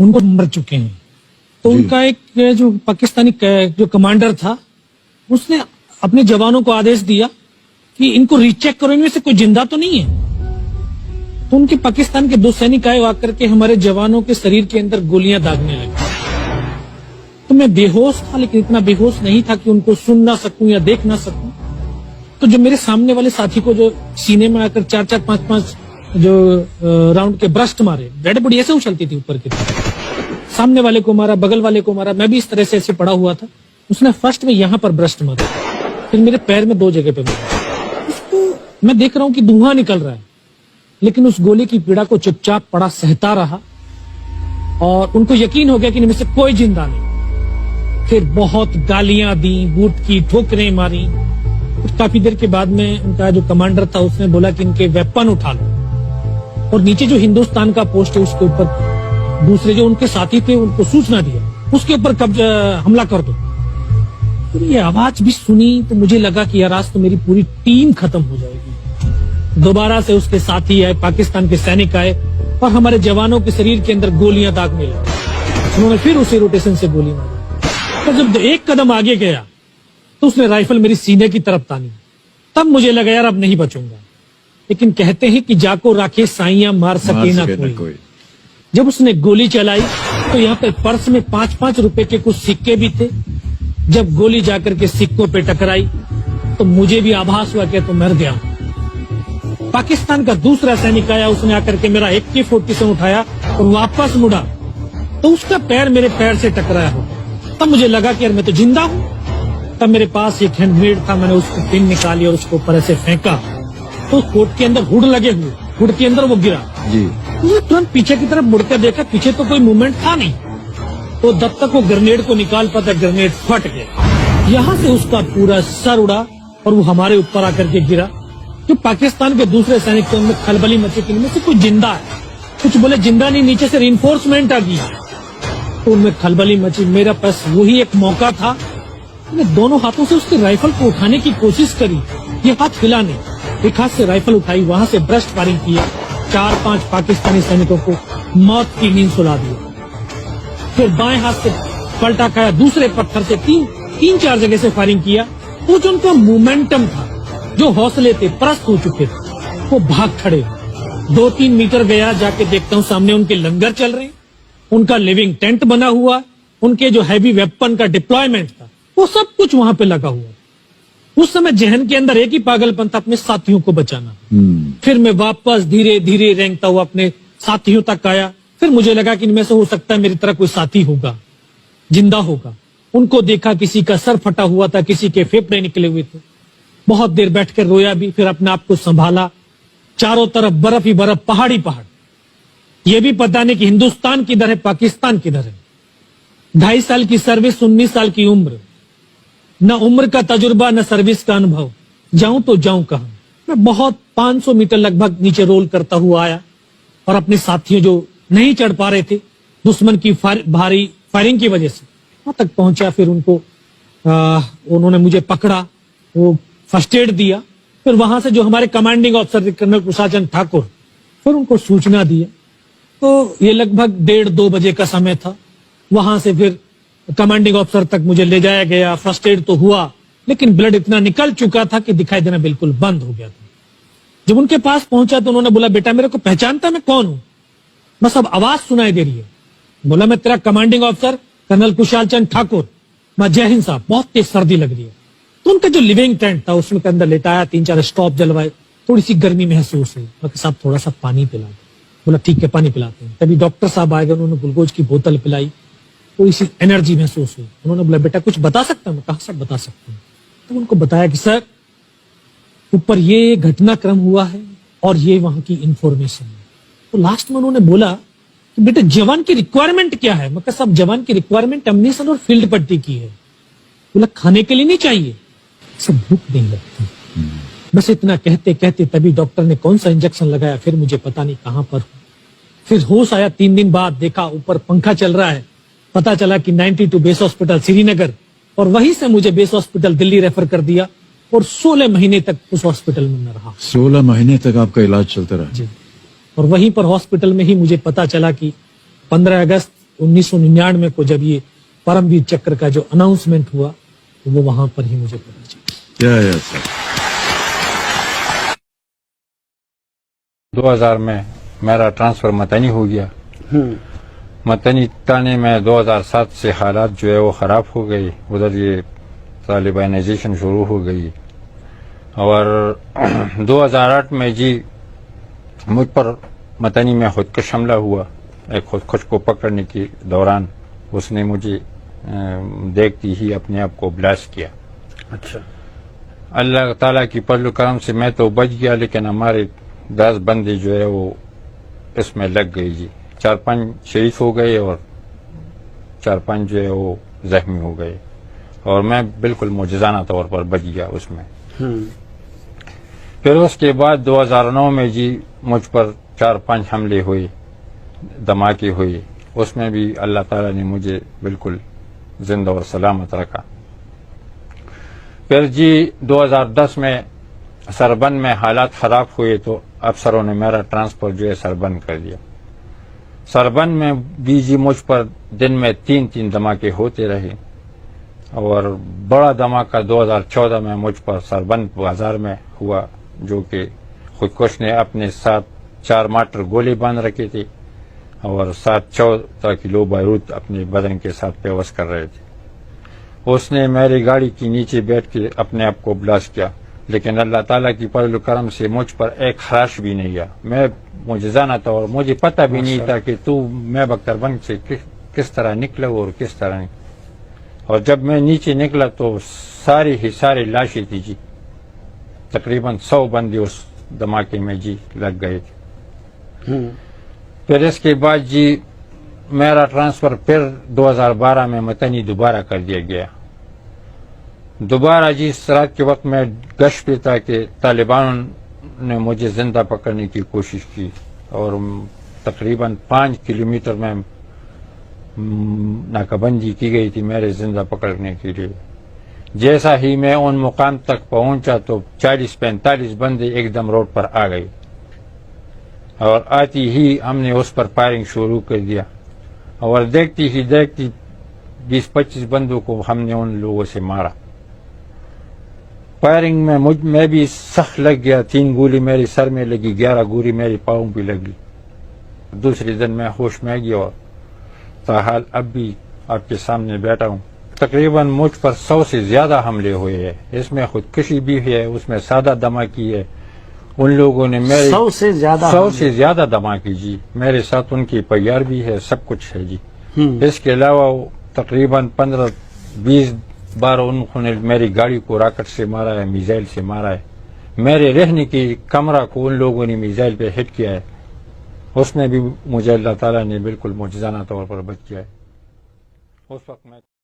उनको मर चुके हैं। तो उनका एक जो पाकिस्तानी जो कमांडर था, उसने अपने जवानों को आदेश दिया कि इनको रीचेक करो, इनमें से कोई जिंदा तो नहीं है। तो उनके पाकिस्तान के 2 सैनिक आए, आकर के हमारे जवानों के शरीर के अंदर गोलियां दागने लगे। तो मैं बेहोश था, लेकिन इतना बेहोश नहीं था कि उनको सुन ना सकूं या देख ना सकूं। तो जो मेरे सामने वाले साथी को जो सीने में आकर 4-4, 5-5 जो राउंड के ब्रस्ट मारे, डेड बॉडी ऐसे उछलती थी ऊपर की तरफ, सामने वाले को मारा, बगल वाले को मारा, मैं भी इस तरह से ऐसे पड़ा हुआ था। उसने फर्स्ट में यहाँ पर ब्रस्ट मारा, फिर मेरे पैर में 2 जगह पे मारा। उसको मैं देख रहा हूँ कि धुआं निकल रहा है, लेकिन उस गोली की पीड़ा को चुपचाप पड़ा सहता रहा और उनको यकीन हो गया कि इनमें से कोई जिंदा नहीं। फिर बहुत गालियां दी, बूट की ठोकरें मारी। काफी देर के बाद में उनका जो कमांडर था उसने बोला कि इनके वेपन उठा लो, और नीचे जो हिंदुस्तान का पोस्ट है उसके ऊपर दूसरे जो उनके साथी थे उनको सूचना दिया, उसके ऊपर हमला कर दो। तो ये आवाज भी सुनी तो मुझे लगा कि यार आज तो मेरी पूरी टीम खत्म हो जाएगी। दोबारा से उसके साथी आए, पाकिस्तान के सैनिक आए और हमारे जवानों के शरीर के अंदर गोलियां दागने लगे। उन्होंने फिर उसी रोटेशन से गोली मारी। तो जब 1 कदम आगे गया तो उसने राइफल मेरी सीने की तरफ तानी। तब मुझे लगा यार अब नहीं बचूंगा, लेकिन कहते हैं कि जाको राखे साइयां मार सके ना कोई। जब उसने गोली चलाई तो यहाँ पे पर्स में 5-5 रुपए के कुछ सिक्के भी थे। जब गोली जाकर के सिक्कों पे टकराई तो मुझे भी आभास हुआ कि तो मर गया। पाकिस्तान का दूसरा सैनिक आया, उसने आकर के मेरा AK-47 उठाया और वापस मुड़ा तो उसका पैर मेरे पैर से टकराया हो। तब मुझे लगा कि यार मैं तो जिंदा हूँ। तब मेरे पास एक हैंड ग्रेनेड था, मैंने उसको पिन निकाली और उसको ऊपर ऐसे फेंका तो कोट के अंदर हुड लगे हुए, हुड के अंदर वो गिरा जी। तो तुरंत पीछे की तरफ मुड़कर देखा, पीछे तो कोई मूवमेंट था नहीं। तो जब तक वो ग्रेनेड को निकाल पाता, ग्रेनेड फट गया। यहाँ से उसका पूरा सर उड़ा और वो हमारे ऊपर आकर के गिरा। जो पाकिस्तान के दूसरे सैनिक थे उनमें खलबली मची कि इनमें से कोई जिंदा है, कुछ बोले जिंदा नहीं, नीचे से रिइंफोर्समेंट आ गई। तो उनमें खलबली मची। मेरा पास वही एक मौका था, मैंने दोनों हाथों से उसकी राइफल को उठाने की कोशिश करी, ये हाथ हिला नहीं। एक हाथ से राइफल उठाई, वहां से ब्रस्ट फायरिंग किया, 4-5 पाकिस्तानी सैनिकों को मौत की नींद सुला दिया। फिर बाएं हाथ से पलटा खाया, दूसरे पत्थर से 3-4 जगह से फायरिंग किया। वो जो उनका मोमेंटम था, जो हौसले थे, परस्त हो चुके थे, वो भाग खड़े। 2-3 मीटर गया, जाके देखता हूँ सामने उनके लंगर चल रहे हैं, उनका लिविंग टेंट बना हुआ, उनके जो हैवी वेपन का डिप्लॉयमेंट था वो सब कुछ वहां पे लगा हुआ। उस समय जहन के अंदर एक ही पागलपन था, अपने साथियों को बचाना। फिर मैं वापस धीरे धीरे रेंगता हुआ अपने साथियों तक आया। फिर मुझे लगा कि इनमें से हो सकता है मेरी तरह कोई साथी होगा, जिंदा होगा। उनको देखा, किसी का सर फटा हुआ था, किसी के फेफड़े निकले हुए थे। बहुत देर बैठकर रोया भी, फिर अपने आप को संभाला। चारों तरफ बर्फ ही बर्फ, पहाड़ी पहाड़। ये भी पता नहीं कि हिंदुस्तान किधर है, पाकिस्तान किधर है। 2.5 साल की सर्विस, 19 साल की उम्र, न उम्र का तजुर्बा न सर्विस का अनुभव। जाऊं तो जाऊं कहां। मैं बहुत 500 मीटर लगभग नीचे रोल करता हुआ आया और अपने साथियों जो नहीं चढ़ पा रहे थे दुश्मन की भारी फायरिंग की वजह से, वहां तक पहुंचा। फिर उनको उन्होंने मुझे पकड़ा, वो फर्स्ट एड दिया। फिर वहां से जो हमारे कमांडिंग ऑफिसर थे कर्नल कुशाल चंद ठाकुर, फिर उनको सूचना दी। तो ये लगभग 1:30-2 बजे का समय था। वहां से फिर कमांडिंग ऑफिसर तक मुझे ले जाया गया। फर्स्ट एड तो हुआ, लेकिन ब्लड इतना निकल चुका था कि दिखाई देना बिल्कुल बंद हो गया था। जब उनके पास पहुंचा तो उन्होंने बोला, बेटा मेरे को पहचानता मैं कौन हूं? बस अब आवाज सुनाई दे रही है। बोला, मैं तेरा commanding officer colonel Kushal Chand Thakur. मैं, जय हिंद साहब, बहुत तेज सर्दी लग रही है। तो उनका जो लिविंग टेंट था उसमें के अंदर लेटाया, 3-4 स्टॉप जलवाए, थोड़ी सी गर्मी महसूस हुई। मैं, साहब थोड़ा सा पानी पिला। बोला, ठीक है पानी पिलाते हैं। तभी डॉक्टर साहब आए गए, उन्होंने ग्लूकोज की बोतल पिलाई, थोड़ी सी एनर्जी महसूस हुई। उन्होंने बोला, बेटा कुछ बता सकता हूं? मैं कहा, सब बता सकता हूं। तो उनको बताया कि सर ऊपर ये घटनाक्रम हुआ है और ये वहां की इंफॉर्मेशन है। तो लास्ट में उन्होंने बोला कि बेटा जवान की रिक्वायरमेंट क्या है? मैं कहा, सब जवान की रिक्वायरमेंट अम्यूनिशन और फील्ड पट्टी की है। बोला, खाने के लिए नहीं चाहिए? सब भूख नहीं लगती। बस इतना कहते कहते तभी डॉक्टर ने कौन सा इंजेक्शन लगाया, फिर मुझे पता नहीं कहां पर। फिर होश आया 3 दिन बाद, देखा ऊपर पंखा चल रहा है। पता चला कि 92 बेस हॉस्पिटल श्रीनगर, और वहीं से मुझे बेस हॉस्पिटल दिल्ली रेफर कर दिया और 16 महीने तक उस हॉस्पिटल में मैं रहा। 16 महीने तक आपका इलाज चलता रहा? जी। और वहीं पर हॉस्पिटल में ही मुझे पता चला कि 15 अगस्त 1999 को जब ये परमवीर चक्र का जो अनाउंसमेंट हुआ तो वो वहां पर ही मुझे पता चला। या सर 2000 में मेरा ट्रांसफर मतनी हो गया। मतनी ताने में 2007 से हालात जो है वो ख़राब हो गई, उधर ये तालिबानाइजेशन शुरू हो गई और 2008 में जी मुझ पर मतनी में खुदकश हमला हुआ। एक खुदकुश को पकड़ने के दौरान उसने मुझे देखती ही अपने आप को ब्लास्ट किया। अच्छा, अल्लाह ताला की फजल करम से मैं तो बच गया, लेकिन हमारे 10 बंदे जो है वो इसमें लग गई जी। 4-5 शहीद हो गए और 4-5 जो है वो जख्मी हो गए और मैं बिल्कुल मुजज़ाना तौर पर बच गया उसमें। फिर उसके बाद 2009 में जी मुझ पर 4-5 हमले हुए, धमाके हुए, उसमें भी अल्लाह ताला ने मुझे बिल्कुल जिंदा और सलामत रखा। फिर जी 2010 में सरबन में हालात ख़राब हुए तो अफसरों ने मेरा ट्रांसफर जो है सरबन कर दिया। सरबन में भी जी मुझ पर दिन में 3-3 धमाके होते रहे और बड़ा धमाका 2014 में मुझ पर सरबन बाजार में हुआ, जो कि खुदकुश ने अपने साथ 4 माटर गोले बांध रखे थे और 14 किलो बारूद अपने बदन के साथ पेवस कर रहे थे। उसने मेरी गाड़ी के नीचे बैठ के अपने आप को ब्लास्ट किया, लेकिन अल्लाह ताला की फजल करम से मुझ पर एक खराश भी नहीं गया। मैं मुजज़ाना था और मुझे पता भी नहीं था कि मैं बख्तरबंद से किस तरह निकला और किस तरह नहीं। और जब मैं नीचे निकला तो सारी लाशें थी जी। तकरीबन 100 बंदे उस धमाके में जी लग गए थे। फिर इसके बाद जी मेरा ट्रांसफर फिर 2012 में मतनी दोबारा कर दिया गया। दोबारा जी इस रात के वक्त में गश्त पे था कि तालिबान ने मुझे जिंदा पकड़ने की कोशिश की और तकरीबन 5 किलोमीटर में नाकाबंदी की गई थी मेरे जिंदा पकड़ने के लिए। जैसा ही मैं उन मुकाम तक पहुंचा तो 40-45 बंदे एकदम रोड पर आ गए और आती ही हमने उस पर फायरिंग शुरू कर दिया और देखती 20-25 बंदों को हमने उन लोगों से मारा। फायरिंग में मैं भी सख्त लग गया। 3 गोली मेरे सर में लगी, 11 गोली मेरे पाँव भी लगी। दूसरे दिन मैं होश में गया और ताहाल अब भी आपके सामने बैठा हूँ। तकरीबन मुझ पर 100 से ज्यादा हमले हुए हैं। इसमें खुदकुशी भी है, उसमें सादा धमाकी है। उन लोगों ने मेरे 100 से ज्यादा धमाकी जी मेरे साथ, उनकी पैयार भी है, सब कुछ है जी। इसके अलावा तकरीबन 15-20 बार उन्होंने मेरी गाड़ी को रॉकेट से मारा है, मिसाइल से मारा है। मेरे रहने की कमरा को उन लोगों ने मिसाइल पे हिट किया है। उसमें भी मुझे अल्लाह ताला ने बिल्कुल मुजज़ाना तौर पर बच किया है। उस वक्त मैं